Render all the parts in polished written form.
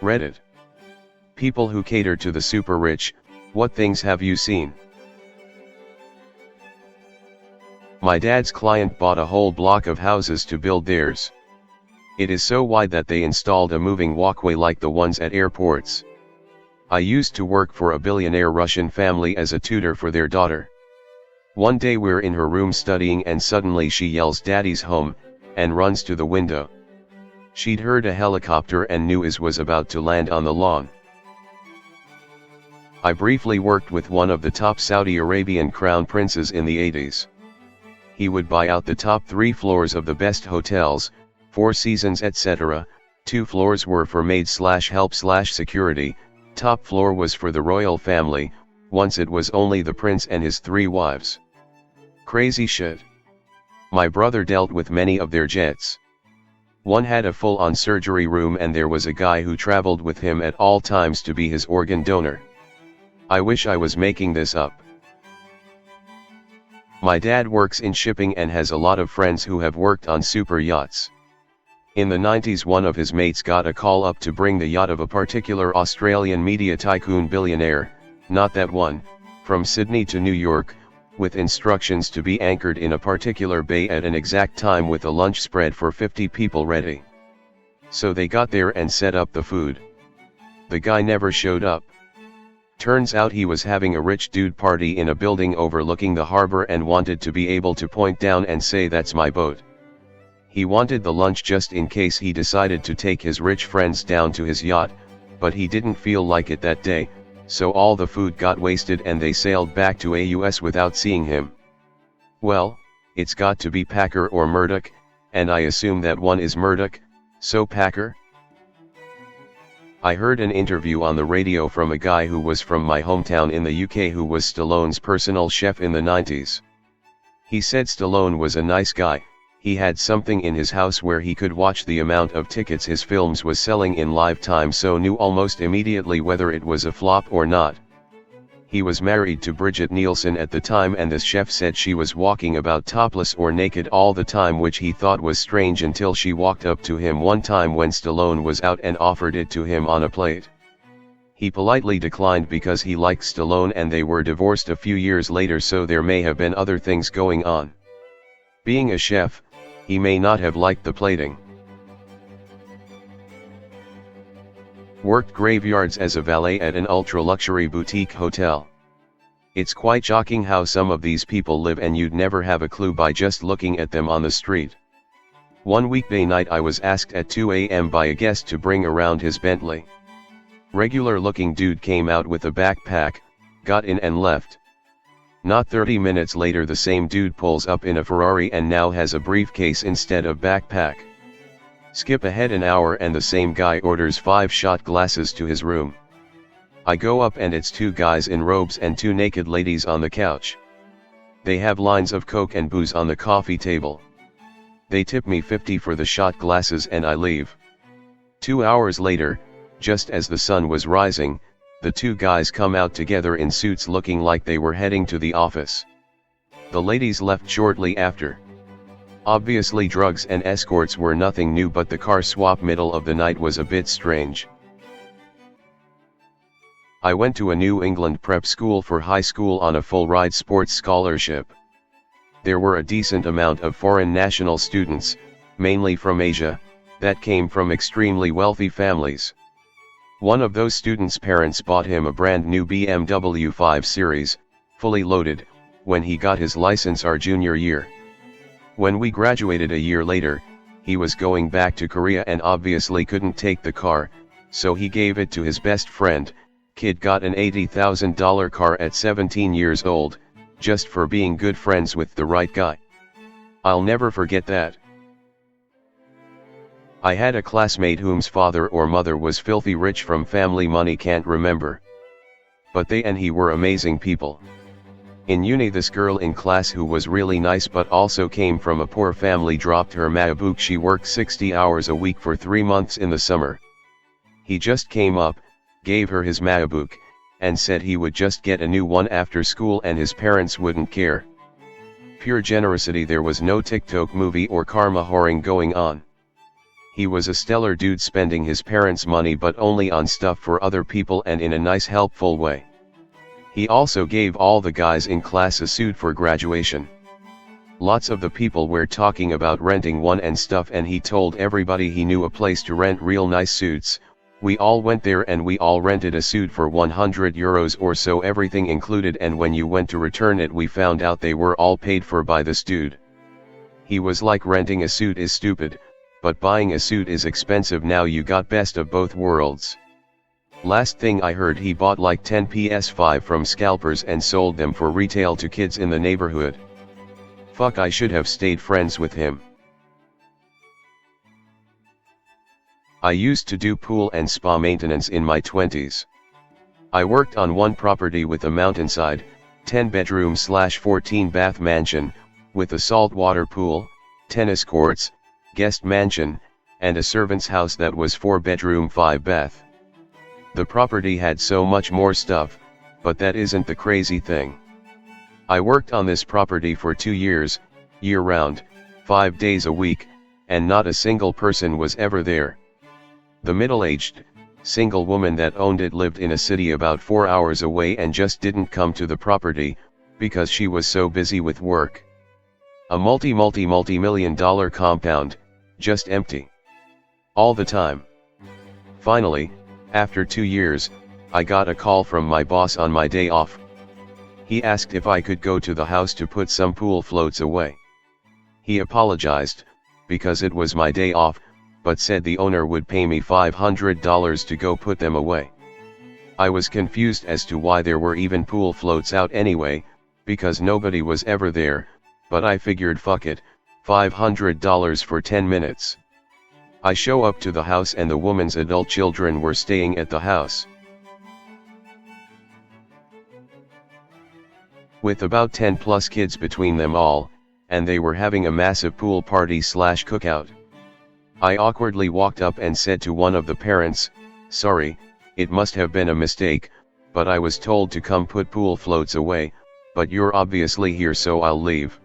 Reddit. People who cater to the super rich, what things have you seen? My dad's client bought a whole block of houses to build theirs. It is so wide that they installed a moving walkway like the ones at airports. I used to work for a billionaire Russian family as a tutor for their daughter. One day we're in her room studying and suddenly she yells "Daddy's home," and runs to the window. She'd heard a helicopter and knew it was about to land on the lawn. I briefly worked with one of the top Saudi Arabian crown princes in the 80s. He would buy out the top 3 floors of the best hotels, Four Seasons etc., 2 floors were for maid/help/security, top floor was for the royal family, once it was only the prince and his 3 wives. Crazy shit. My brother dealt with many of their jets. One had a full-on surgery room and there was a guy who traveled with him at all times to be his organ donor. I wish I was making this up. My dad works in shipping and has a lot of friends who have worked on super yachts. In the 90s one of his mates got a call up to bring the yacht of a particular Australian media tycoon billionaire, not that one, from Sydney to New York, with instructions to be anchored in a particular bay at an exact time with a lunch spread for 50 people ready. So they got there and set up the food. The guy never showed up. Turns out he was having a rich dude party in a building overlooking the harbor and wanted to be able to point down and say "That's my boat." He wanted the lunch just in case he decided to take his rich friends down to his yacht, but he didn't feel like it that day, so all the food got wasted and they sailed back to AUS without seeing him. Well, it's got to be Packer or Murdoch, and I assume that one is Murdoch, so Packer? I heard an interview on the radio from a guy who was from my hometown in the UK who was Stallone's personal chef in the 90s. He said Stallone was a nice guy. He had something in his house where he could watch the amount of tickets his films was selling in live time, so knew almost immediately whether it was a flop or not. He was married to Bridget Nielsen at the time and the chef said she was walking about topless or naked all the time, which he thought was strange until she walked up to him one time when Stallone was out and offered it to him on a plate. He politely declined because he liked Stallone and they were divorced a few years later, so there may have been other things going on. Being a chef, he may not have liked the plating. Worked graveyards as a valet at an ultra-luxury boutique hotel. It's quite shocking how some of these people live and you'd never have a clue by just looking at them on the street. One weekday night I was asked at 2 a.m. by a guest to bring around his Bentley. Regular looking dude came out with a backpack, got in and left. Not 30 minutes later the same dude pulls up in a Ferrari and now has a briefcase instead of backpack. Skip ahead an hour and the same guy orders 5 shot glasses to his room. I go up and it's 2 guys in robes and 2 naked ladies on the couch. They have lines of Coke and booze on the coffee table. They tip me $50 for the shot glasses and I leave. 2 hours later, just as the sun was rising, the 2 guys come out together in suits looking like they were heading to the office. The ladies left shortly after. Obviously drugs and escorts were nothing new, but the car swap middle of the night was a bit strange. I went to a New England prep school for high school on a full-ride sports scholarship. There were a decent amount of foreign national students, mainly from Asia, that came from extremely wealthy families. One of those students' parents bought him a brand new BMW 5 Series, fully loaded, when he got his license our junior year. When we graduated a year later, he was going back to Korea and obviously couldn't take the car, so he gave it to his best friend. Kid got an $80,000 car at 17 years old, just for being good friends with the right guy. I'll never forget that. I had a classmate whose father or mother was filthy rich from family money, can't remember. But they and he were amazing people. In uni, this girl in class who was really nice but also came from a poor family dropped her maabuk. She worked 60 hours a week for 3 months in the summer. He just came up, gave her his maabuk, and said he would just get a new one after school and his parents wouldn't care. Pure generosity. There was no TikTok movie or karma whoring going on. He was a stellar dude, spending his parents' money but only on stuff for other people and in a nice helpful way. He also gave all the guys in class a suit for graduation. Lots of the people were talking about renting one and stuff, and he told everybody he knew a place to rent real nice suits. We all went there and we all rented a suit for €100 or so, everything included, and when you went to return it we found out they were all paid for by this dude. He was like, renting a suit is stupid, but buying a suit is expensive. Now you got best of both worlds. Last thing I heard, he bought like 10 PS5 from scalpers and sold them for retail to kids in the neighborhood. Fuck, I should have stayed friends with him. I used to do pool and spa maintenance in my 20s. I worked on one property with a mountainside, 10-bedroom/14 bath mansion, with a saltwater pool, tennis courts, guest mansion, and a servant's house that was 4-bedroom 5-bath. The property had so much more stuff, but that isn't the crazy thing. I worked on this property for 2 years, year-round, 5 days a week, and not a single person was ever there. The middle-aged, single woman that owned it lived in a city about 4 hours away and just didn't come to the property, because she was so busy with work. A multi-million-dollar compound, just empty. All the time. Finally, after 2 years, I got a call from my boss on my day off. He asked if I could go to the house to put some pool floats away. He apologized, because it was my day off, but said the owner would pay me $500 to go put them away. I was confused as to why there were even pool floats out anyway, because nobody was ever there, but I figured fuck it, $500 for 10 minutes. I show up to the house and the woman's adult children were staying at the house. With about 10 plus kids between them all, and they were having a massive pool party/cookout. I awkwardly walked up and said to one of the parents, "Sorry, it must have been a mistake, but I was told to come put pool floats away, but you're obviously here so I'll leave."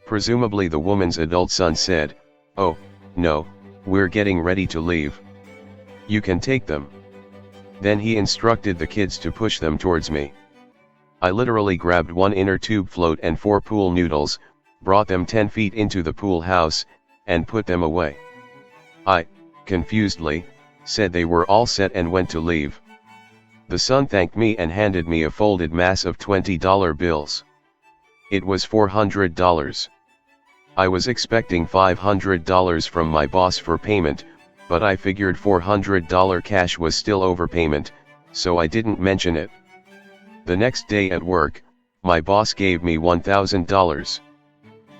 Presumably the woman's adult son said, "Oh, no, we're getting ready to leave. You can take them." Then he instructed the kids to push them towards me. I literally grabbed one inner tube float and 4 pool noodles, brought them 10 feet into the pool house, and put them away. I, confusedly, said they were all set and went to leave. The son thanked me and handed me a folded mass of $20 bills. It was $400. I was expecting $500 from my boss for payment, but I figured $400 cash was still overpayment, so I didn't mention it. The next day at work, my boss gave me $1,000.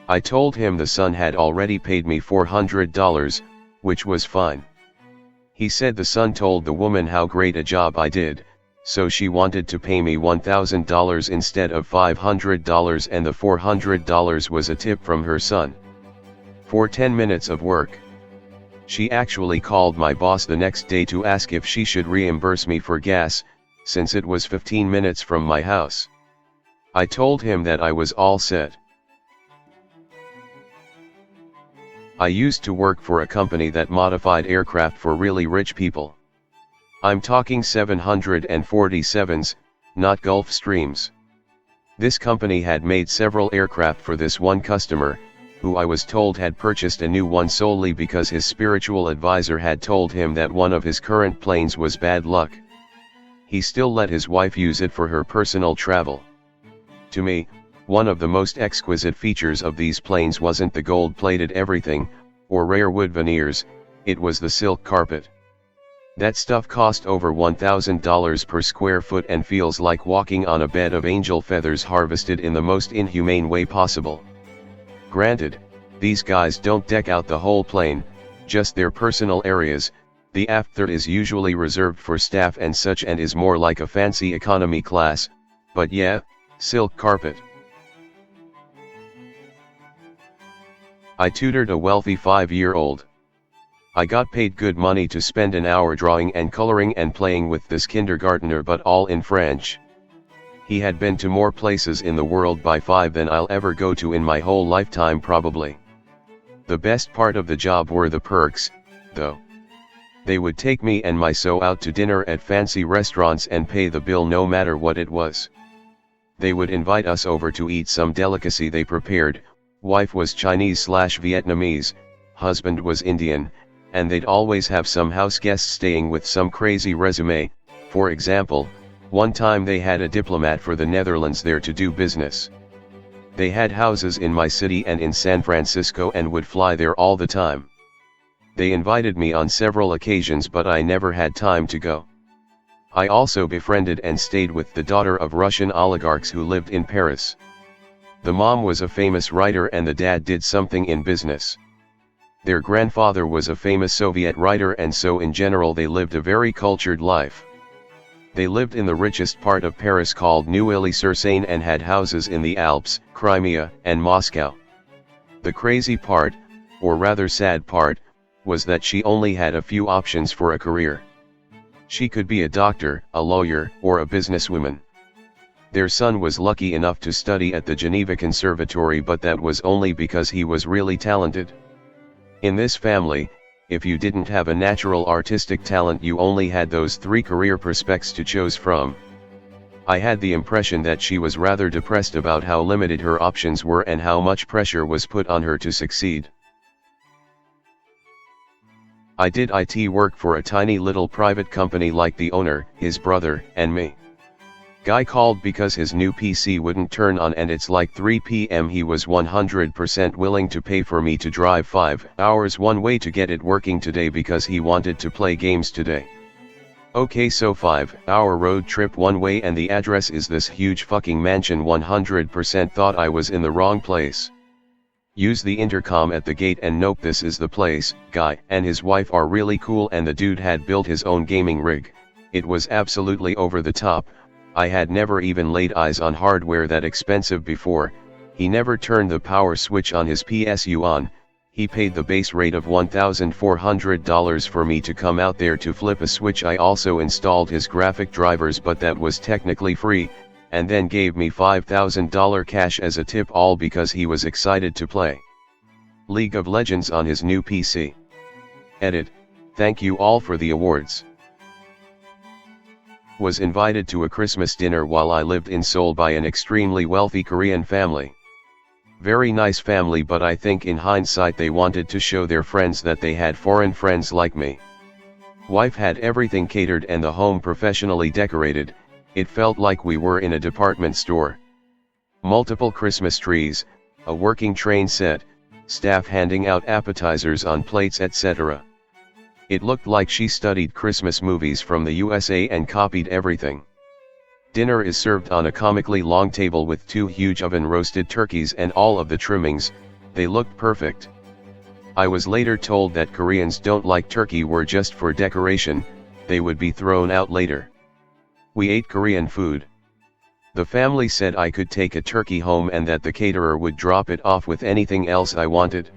I told him the son had already paid me $400, which was fine. He said the son told the woman how great a job I did, so she wanted to pay me $1,000 instead of $500, and the $400 was a tip from her son. For 10 minutes of work. She actually called my boss the next day to ask if she should reimburse me for gas, since it was 15 minutes from my house. I told him that I was all set. I used to work for a company that modified aircraft for really rich people. I'm talking 747s, not Gulfstreams. This company had made several aircraft for this one customer, who I was told had purchased a new one solely because his spiritual advisor had told him that one of his current planes was bad luck. He still let his wife use it for her personal travel. To me, one of the most exquisite features of these planes wasn't the gold-plated everything, or rare wood veneers, it was the silk carpet. That stuff cost over $1,000 per square foot and feels like walking on a bed of angel feathers harvested in the most inhumane way possible. Granted, these guys don't deck out the whole plane, just their personal areas. The aft third is usually reserved for staff and such and is more like a fancy economy class, but yeah, silk carpet. I tutored a wealthy 5-year-old. I got paid good money to spend an hour drawing and coloring and playing with this kindergartner, but all in French. He had been to more places in the world by 5 than I'll ever go to in my whole lifetime probably. The best part of the job were the perks. though. They would take me and my so out to dinner at fancy restaurants and pay the bill no matter what it was. They would invite us over to eat some delicacy they prepared. Wife was Chinese/Vietnamese, husband was Indian, and they'd always have some house guests staying with some crazy resume. For example, one time they had a diplomat for the Netherlands there to do business. They had houses in my city and in San Francisco and would fly there all the time. They invited me on several occasions but I never had time to go. I also befriended and stayed with the daughter of Russian oligarchs who lived in Paris. The mom was a famous writer and the dad did something in business. Their grandfather was a famous Soviet writer and so in general they lived a very cultured life. They lived in the richest part of Paris called Neuilly-sur-Seine and had houses in the Alps, Crimea, and Moscow. The crazy part, or rather sad part, was that she only had a few options for a career. She could be a doctor, a lawyer, or a businesswoman. Their son was lucky enough to study at the Geneva Conservatory but that was only because he was really talented. In this family, if you didn't have a natural artistic talent you only had those 3 career prospects to choose from. I had the impression that she was rather depressed about how limited her options were and how much pressure was put on her to succeed. I did IT work for a tiny little private company like the owner, his brother, and me. Guy called because his new PC wouldn't turn on and it's like 3 p.m. He was 100% willing to pay for me to drive 5 hours one way to get it working today because he wanted to play games today. Okay, so 5-hour road trip one way and the address is this huge fucking mansion. 100% thought I was in the wrong place. Use the intercom at the gate and nope, this is the place. Guy and his wife are really cool and the dude had built his own gaming rig. It was absolutely over the top. I had never even laid eyes on hardware that expensive before. He never turned the power switch on his PSU on. He paid the base rate of $1,400 for me to come out there to flip a switch. I also installed his graphic drivers but that was technically free, and then gave me $5,000 cash as a tip, all because he was excited to play League of Legends on his new PC. Edit. Thank you all for the awards. Was invited to a Christmas dinner while I lived in Seoul by an extremely wealthy Korean family. Very nice family, but I think in hindsight they wanted to show their friends that they had foreign friends like me. Wife had everything catered and the home professionally decorated. It felt like we were in a department store. Multiple Christmas trees, a working train set, staff handing out appetizers on plates, etc. It looked like she studied Christmas movies from the USA and copied everything. Dinner is served on a comically long table with 2 huge oven-roasted turkeys and all of the trimmings. They looked perfect. I was later told that Koreans don't like turkey, were just for decoration, they would be thrown out later. We ate Korean food. The family said I could take a turkey home and that the caterer would drop it off with anything else I wanted.